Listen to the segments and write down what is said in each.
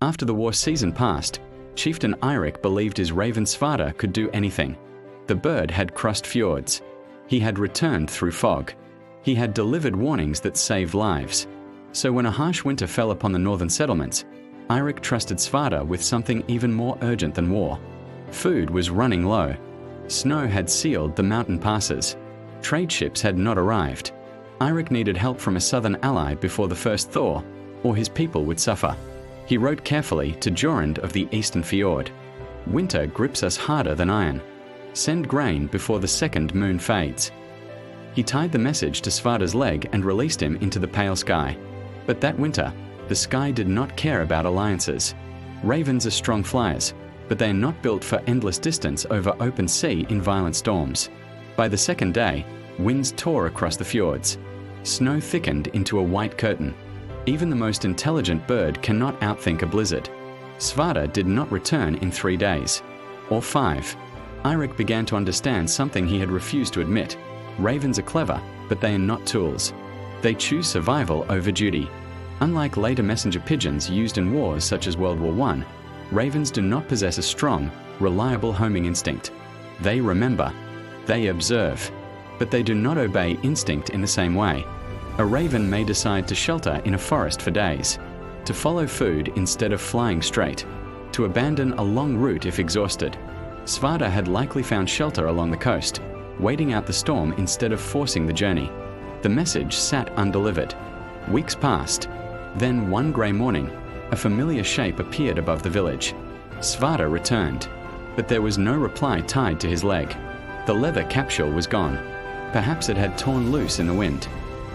After the war season passed, Chieftain Eirik believed his raven Svada could do anything. The bird had crossed fjords. He had returned through fog. He had delivered warnings that saved lives. So when a harsh winter fell upon the northern settlements, Eirik trusted Svada with something even more urgent than war. Food was running low. Snow had sealed the mountain passes. Trade ships had not arrived. Eirik needed help from a southern ally before the first thaw, or his people would suffer. He wrote carefully to Jorund of the eastern fjord. Winter grips us harder than iron. Send grain before the second moon fades. He tied the message to Svada's leg and released him into the pale sky. But that winter, the sky did not care about alliances. Ravens are strong flyers, but they are not built for endless distance over open sea in violent storms. By the second day, winds tore across the fjords. Snow thickened into a white curtain. Even the most intelligent bird cannot outthink a blizzard. Svada did not return in 3 days. Or 5. Eirik began to understand something he had refused to admit. Ravens are clever, but they are not tools. They choose survival over duty. Unlike later messenger pigeons used in wars such as World War I, ravens do not possess a strong, reliable homing instinct. They remember. They observe. But they do not obey instinct in the same way. A raven may decide to shelter in a forest for days, to follow food instead of flying straight, to abandon a long route if exhausted. Svada had likely found shelter along the coast, waiting out the storm instead of forcing the journey. The message sat undelivered. Weeks passed. Then one grey morning, a familiar shape appeared above the village. Svada returned, but there was no reply tied to his leg. The leather capsule was gone. Perhaps it had torn loose in the wind.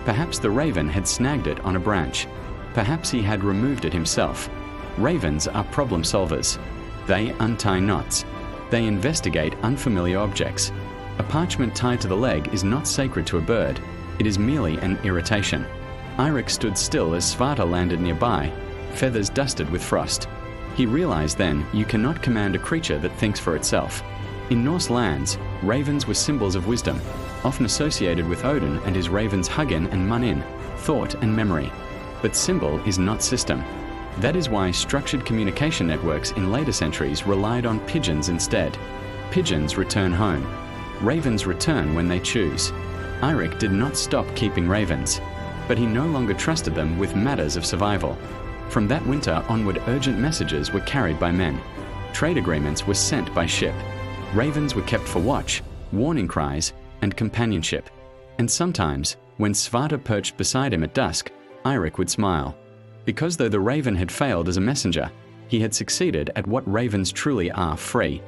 Perhaps the raven had snagged it on a branch. Perhaps he had removed it himself. Ravens are problem solvers. They untie knots. They investigate unfamiliar objects. A parchment tied to the leg is not sacred to a bird. It is merely an irritation. Eirik stood still as Svada landed nearby, feathers dusted with frost. He realized then you cannot command a creature that thinks for itself. In Norse lands, ravens were symbols of wisdom, often associated with Odin and his ravens Hugin and Munin, thought and memory. But symbol is not system. That is why structured communication networks in later centuries relied on pigeons instead. Pigeons return home. Ravens return when they choose. Eirik did not stop keeping ravens, but he no longer trusted them with matters of survival. From that winter onward, urgent messages were carried by men. Trade agreements were sent by ship. Ravens were kept for watch, warning cries, and companionship. And sometimes, when Svada perched beside him at dusk, Eirik would smile. Because though the raven had failed as a messenger, he had succeeded at what ravens truly are: free.